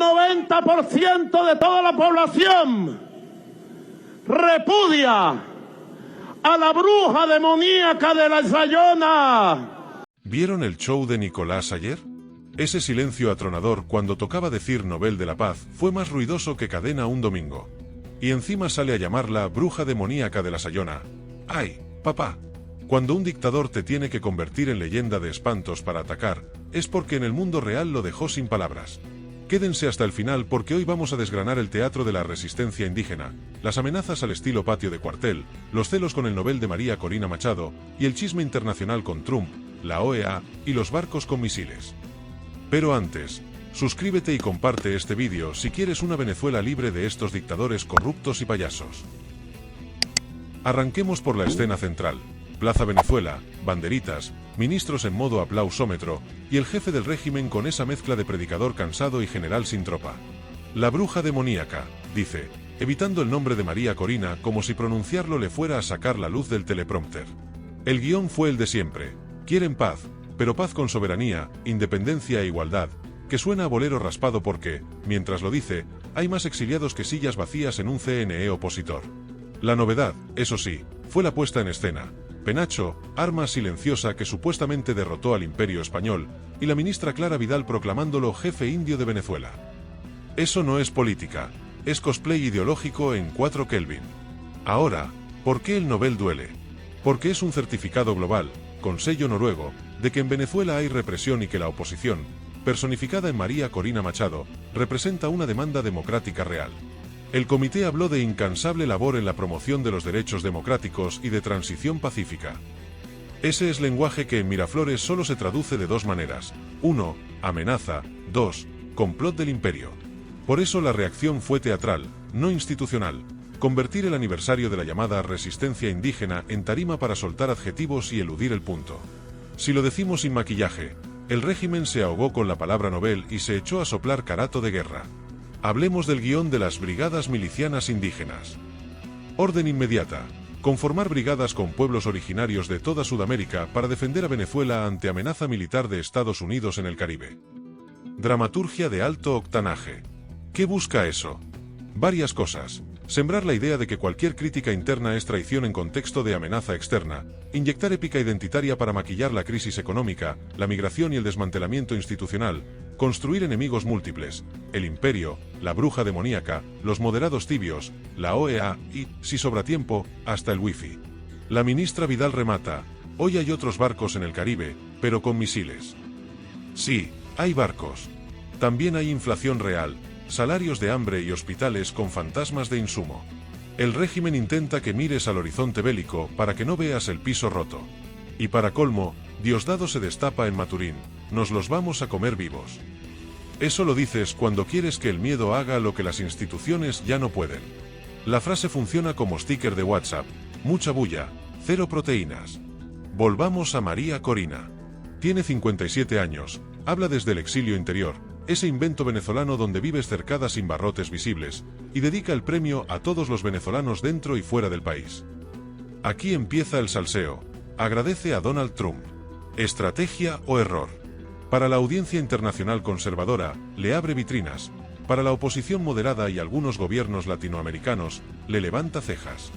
90% de toda la población repudia a la bruja demoníaca de la Sayona. ¿Vieron el show de Nicolás ayer? Ese silencio atronador cuando tocaba decir Nobel de la Paz fue más ruidoso que Cadena un domingo. Y encima sale a llamarla bruja demoníaca de la Sayona. ¡Ay, papá! Cuando un dictador te tiene que convertir en leyenda de espantos para atacar, es porque en el mundo real lo dejó sin palabras. Quédense hasta el final porque hoy vamos a desgranar el teatro de la resistencia indígena, las amenazas al estilo patio de cuartel, los celos con el Nobel de María Corina Machado y el chisme internacional con Trump, la OEA y los barcos con misiles. Pero antes, suscríbete y comparte este vídeo si quieres una Venezuela libre de estos dictadores corruptos y payasos. Arranquemos por la escena central. Plaza Venezuela, banderitas, ministros en modo aplausómetro y el jefe del régimen con esa mezcla de predicador cansado y general sin tropa. La bruja demoníaca, dice, evitando el nombre de María Corina como si pronunciarlo le fuera a sacar la luz del teleprompter. El guión fue el de siempre. Quieren paz, pero paz con soberanía, independencia e igualdad, que suena a bolero raspado porque, mientras lo dice, hay más exiliados que sillas vacías en un CNE opositor. La novedad, eso sí, fue la puesta en escena. Penacho, arma silenciosa que supuestamente derrotó al Imperio Español, y la ministra Clara Vidal proclamándolo jefe indio de Venezuela. Eso no es política, es cosplay ideológico en 4 Kelvin. Ahora, ¿por qué el Nobel duele? Porque es un certificado global, con sello noruego, de que en Venezuela hay represión y que la oposición, personificada en María Corina Machado, representa una demanda democrática real. El comité habló de incansable labor en la promoción de los derechos democráticos y de transición pacífica. Ese es lenguaje que en Miraflores solo se traduce de 2 maneras. 1. Amenaza. 2. Complot del imperio. Por eso la reacción fue teatral, no institucional. Convertir el aniversario de la llamada resistencia indígena en tarima para soltar adjetivos y eludir el punto. Si lo decimos sin maquillaje, el régimen se ahogó con la palabra Nobel y se echó a soplar carato de guerra. Hablemos del guión de las brigadas milicianas indígenas. Orden inmediata. Conformar brigadas con pueblos originarios de toda Sudamérica para defender a Venezuela ante amenaza militar de Estados Unidos en el Caribe. Dramaturgia de alto octanaje. ¿Qué busca eso? Varias cosas. Sembrar la idea de que cualquier crítica interna es traición en contexto de amenaza externa, inyectar épica identitaria para maquillar la crisis económica, la migración y el desmantelamiento institucional, construir enemigos múltiples, el imperio, la bruja demoníaca, los moderados tibios, la OEA y, si sobra tiempo, hasta el wifi. La ministra Vidal remata, hoy hay otros barcos en el Caribe, pero con misiles. Sí, hay barcos. También hay inflación real, salarios de hambre y hospitales con fantasmas de insumo. El régimen intenta que mires al horizonte bélico para que no veas el piso roto. Y para colmo, Diosdado se destapa en Maturín, nos los vamos a comer vivos. Eso lo dices cuando quieres que el miedo haga lo que las instituciones ya no pueden. La frase funciona como sticker de WhatsApp, mucha bulla, 0 proteínas. Volvamos a María Corina. Tiene 57 años, habla desde el exilio interior, ese invento venezolano donde vives cercada sin barrotes visibles, y dedica el premio a todos los venezolanos dentro y fuera del país. Aquí empieza el salseo. Agradece a Donald Trump. ¿Estrategia o error? Para la audiencia internacional conservadora, le abre vitrinas. Para la oposición moderada y algunos gobiernos latinoamericanos, le levanta cejas.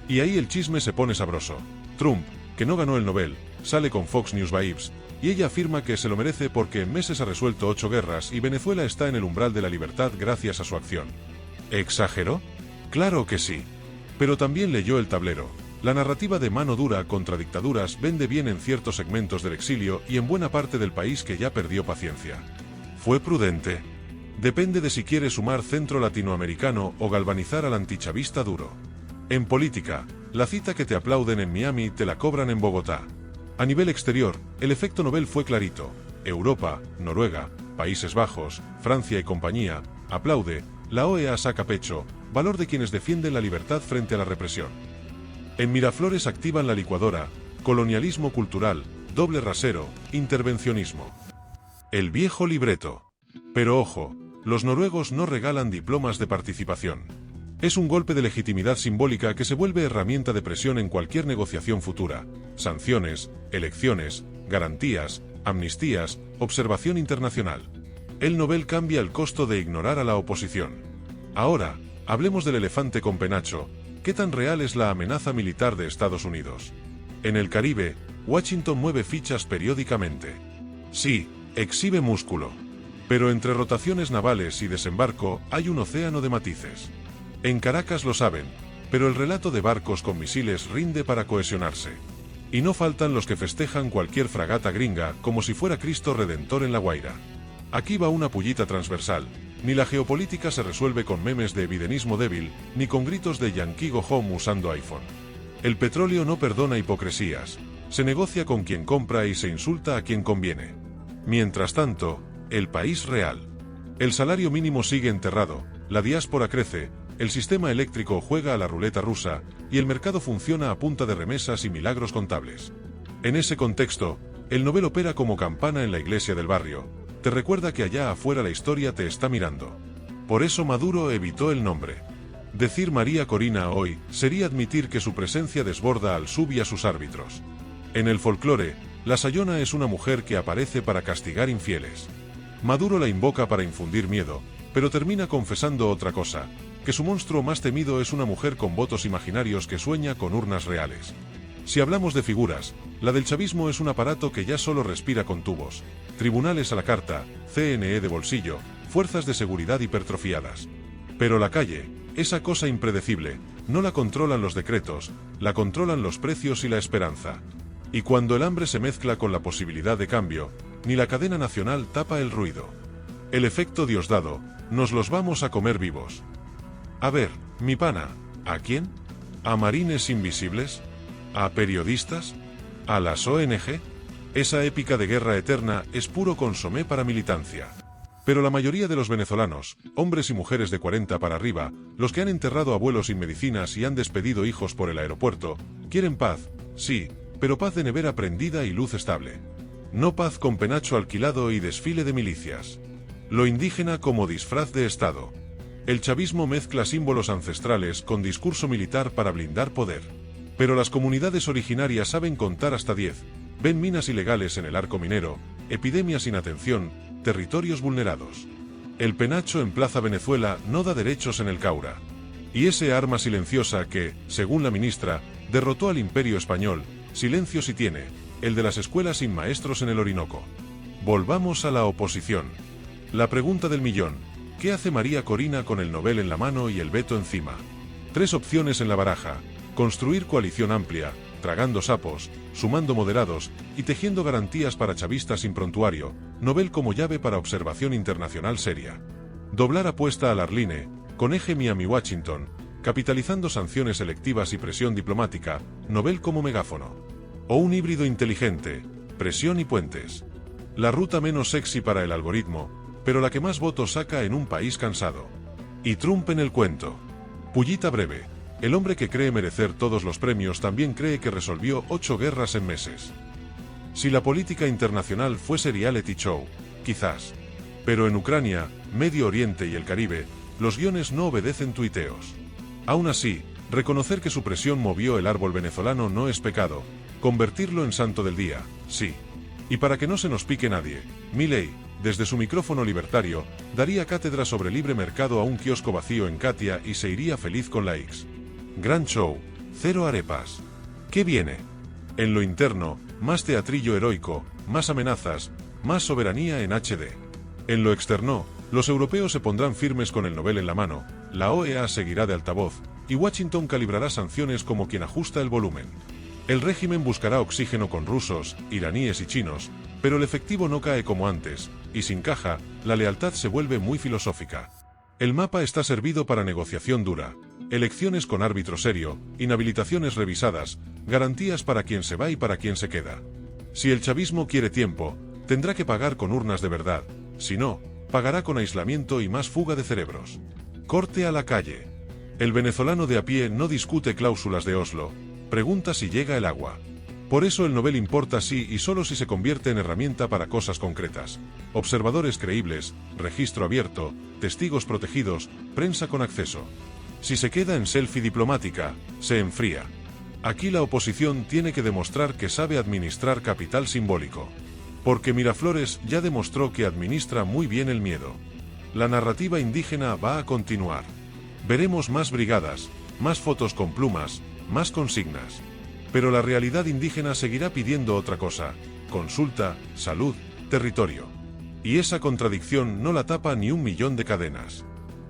Y ahí el chisme se pone sabroso. Trump, que no ganó el Nobel, sale con Fox News Vibes, y ella afirma que se lo merece porque en meses ha resuelto 8 guerras y Venezuela está en el umbral de la libertad gracias a su acción. ¿Exageró? Claro que sí. Pero también leyó el tablero. La narrativa de mano dura contra dictaduras vende bien en ciertos segmentos del exilio y en buena parte del país que ya perdió paciencia. ¿Fue prudente? Depende de si quiere sumar centro latinoamericano o galvanizar al antichavista duro. En política, la cita que te aplauden en Miami te la cobran en Bogotá. A nivel exterior, el efecto Nobel fue clarito. Europa, Noruega, Países Bajos, Francia y compañía, aplaude, la OEA saca pecho, valor de quienes defienden la libertad frente a la represión. En Miraflores activan la licuadora, colonialismo cultural, doble rasero, intervencionismo. El viejo libreto. Pero ojo, los noruegos no regalan diplomas de participación. Es un golpe de legitimidad simbólica que se vuelve herramienta de presión en cualquier negociación futura. Sanciones, elecciones, garantías, amnistías, observación internacional. El Nobel cambia el costo de ignorar a la oposición. Ahora, hablemos del elefante con penacho. ¿Qué tan real es la amenaza militar de Estados Unidos? En el Caribe, Washington mueve fichas periódicamente. Sí, exhibe músculo. Pero entre rotaciones navales y desembarco hay un océano de matices. En Caracas lo saben, pero el relato de barcos con misiles rinde para cohesionarse. Y no faltan los que festejan cualquier fragata gringa como si fuera Cristo Redentor en La Guaira. Aquí va una pullita transversal. Ni la geopolítica se resuelve con memes de evidenismo débil, ni con gritos de Yankee go home usando iPhone. El petróleo no perdona hipocresías. Se negocia con quien compra y se insulta a quien conviene. Mientras tanto, el país real. El salario mínimo sigue enterrado, la diáspora crece, el sistema eléctrico juega a la ruleta rusa, y el mercado funciona a punta de remesas y milagros contables. En ese contexto, el Nobel opera como campana en la iglesia del barrio. Te recuerda que allá afuera la historia te está mirando. Por eso Maduro evitó el nombre. Decir María Corina hoy sería admitir que su presencia desborda al sub y a sus árbitros. En el folclore, la Sayona es una mujer que aparece para castigar infieles. Maduro la invoca para infundir miedo, pero termina confesando otra cosa, que su monstruo más temido es una mujer con votos imaginarios que sueña con urnas reales. Si hablamos de figuras, la del chavismo es un aparato que ya solo respira con tubos, tribunales a la carta, CNE de bolsillo, fuerzas de seguridad hipertrofiadas. Pero la calle, esa cosa impredecible, no la controlan los decretos, la controlan los precios y la esperanza. Y cuando el hambre se mezcla con la posibilidad de cambio, ni la cadena nacional tapa el ruido. El efecto Diosdado, nos los vamos a comer vivos. A ver, mi pana, ¿a quién? ¿A marines invisibles? ¿A periodistas? ¿A las ONG? Esa épica de guerra eterna es puro consomé para militancia. Pero la mayoría de los venezolanos, hombres y mujeres de 40 para arriba, los que han enterrado abuelos sin medicinas y han despedido hijos por el aeropuerto, quieren paz, sí, pero paz de nevera prendida y luz estable. No paz con penacho alquilado y desfile de milicias. Lo indígena como disfraz de Estado. El chavismo mezcla símbolos ancestrales con discurso militar para blindar poder. Pero las comunidades originarias saben contar hasta 10, ven minas ilegales en el arco minero, epidemias sin atención, territorios vulnerados. El penacho en Plaza Venezuela no da derechos en el Caura. Y ese arma silenciosa que, según la ministra, derrotó al Imperio Español, silencio sí tiene, el de las escuelas sin maestros en el Orinoco. Volvamos a la oposición. La pregunta del millón. ¿Qué hace María Corina con el Nobel en la mano y el veto encima? 3 opciones en la baraja: construir coalición amplia, tragando sapos, sumando moderados y tejiendo garantías para chavistas sin prontuario, Nobel como llave para observación internacional seria. Doblar apuesta al Arline, con eje Miami-Washington, capitalizando sanciones selectivas y presión diplomática, Nobel como megáfono. O un híbrido inteligente, presión y puentes. La ruta menos sexy para el algoritmo, pero la que más votos saca en un país cansado. Y Trump en el cuento. Pullita breve. El hombre que cree merecer todos los premios también cree que resolvió 8 guerras en meses. Si la política internacional fuese reality show, quizás. Pero en Ucrania, Medio Oriente y el Caribe, los guiones no obedecen tuiteos. Aún así, reconocer que su presión movió el árbol venezolano no es pecado, convertirlo en santo del día, sí. Y para que no se nos pique nadie, Milei, desde su micrófono libertario, daría cátedra sobre libre mercado a un kiosco vacío en Katia y se iría feliz con la X. Gran show, 0 arepas. ¿Qué viene? En lo interno, más teatrillo heroico, más amenazas, más soberanía en HD. En lo externo, los europeos se pondrán firmes con el Nobel en la mano, la OEA seguirá de altavoz, y Washington calibrará sanciones como quien ajusta el volumen. El régimen buscará oxígeno con rusos, iraníes y chinos, pero el efectivo no cae como antes, y sin caja, la lealtad se vuelve muy filosófica. El mapa está servido para negociación dura, elecciones con árbitro serio, inhabilitaciones revisadas, garantías para quien se va y para quien se queda. Si el chavismo quiere tiempo, tendrá que pagar con urnas de verdad, si no, pagará con aislamiento y más fuga de cerebros. Corte a la calle. El venezolano de a pie no discute cláusulas de Oslo, pregunta si llega el agua. Por eso el Nobel importa sí y solo si se convierte en herramienta para cosas concretas. Observadores creíbles, registro abierto, testigos protegidos, prensa con acceso. Si se queda en selfie diplomática, se enfría. Aquí la oposición tiene que demostrar que sabe administrar capital simbólico. Porque Miraflores ya demostró que administra muy bien el miedo. La narrativa indígena va a continuar. Veremos más brigadas, más fotos con plumas, más consignas. Pero la realidad indígena seguirá pidiendo otra cosa: consulta, salud, territorio. Y esa contradicción no la tapa ni 1.000.000 de cadenas.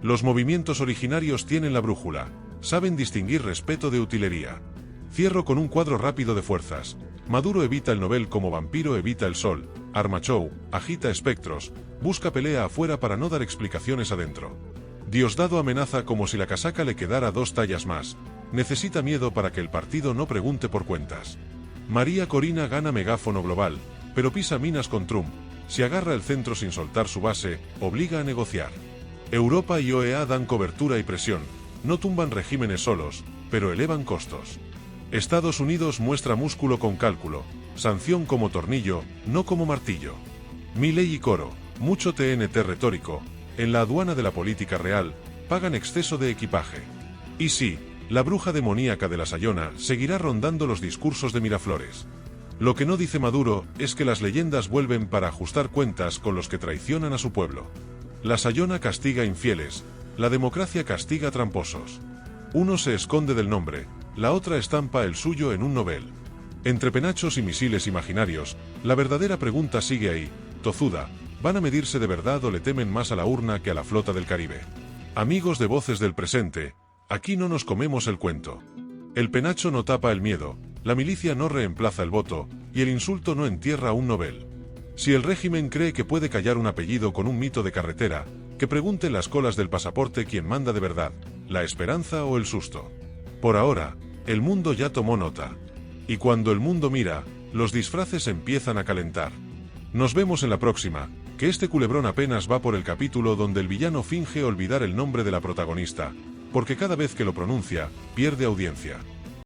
Los movimientos originarios tienen la brújula, saben distinguir respeto de utilería. Cierro con un cuadro rápido de fuerzas. Maduro evita el Nobel como vampiro evita el sol, arma show, agita espectros, busca pelea afuera para no dar explicaciones adentro. Diosdado amenaza como si la casaca le quedara 2 tallas más, necesita miedo para que el partido no pregunte por cuentas. María Corina gana megáfono global, pero pisa minas con Trump, si agarra el centro sin soltar su base, obliga a negociar. Europa y OEA dan cobertura y presión, no tumban regímenes solos, pero elevan costos. Estados Unidos muestra músculo con cálculo, sanción como tornillo, no como martillo. Milei y Coro, mucho TNT retórico, en la aduana de la política real, pagan exceso de equipaje. Y sí, la bruja demoníaca de la Sayona seguirá rondando los discursos de Miraflores. Lo que no dice Maduro es que las leyendas vuelven para ajustar cuentas con los que traicionan a su pueblo. La Sayona castiga infieles, la democracia castiga tramposos. Uno se esconde del nombre, la otra estampa el suyo en un Nobel. Entre penachos y misiles imaginarios, la verdadera pregunta sigue ahí, tozuda: ¿van a medirse de verdad o le temen más a la urna que a la flota del Caribe? Amigos de Voces del Presente, aquí no nos comemos el cuento. El penacho no tapa el miedo, la milicia no reemplaza el voto, y el insulto no entierra un Nobel. Si el régimen cree que puede callar un apellido con un mito de carretera, que pregunte en las colas del pasaporte quién manda de verdad, la esperanza o el susto. Por ahora, el mundo ya tomó nota. Y cuando el mundo mira, los disfraces empiezan a calentar. Nos vemos en la próxima, que este culebrón apenas va por el capítulo donde el villano finge olvidar el nombre de la protagonista, porque cada vez que lo pronuncia, pierde audiencia.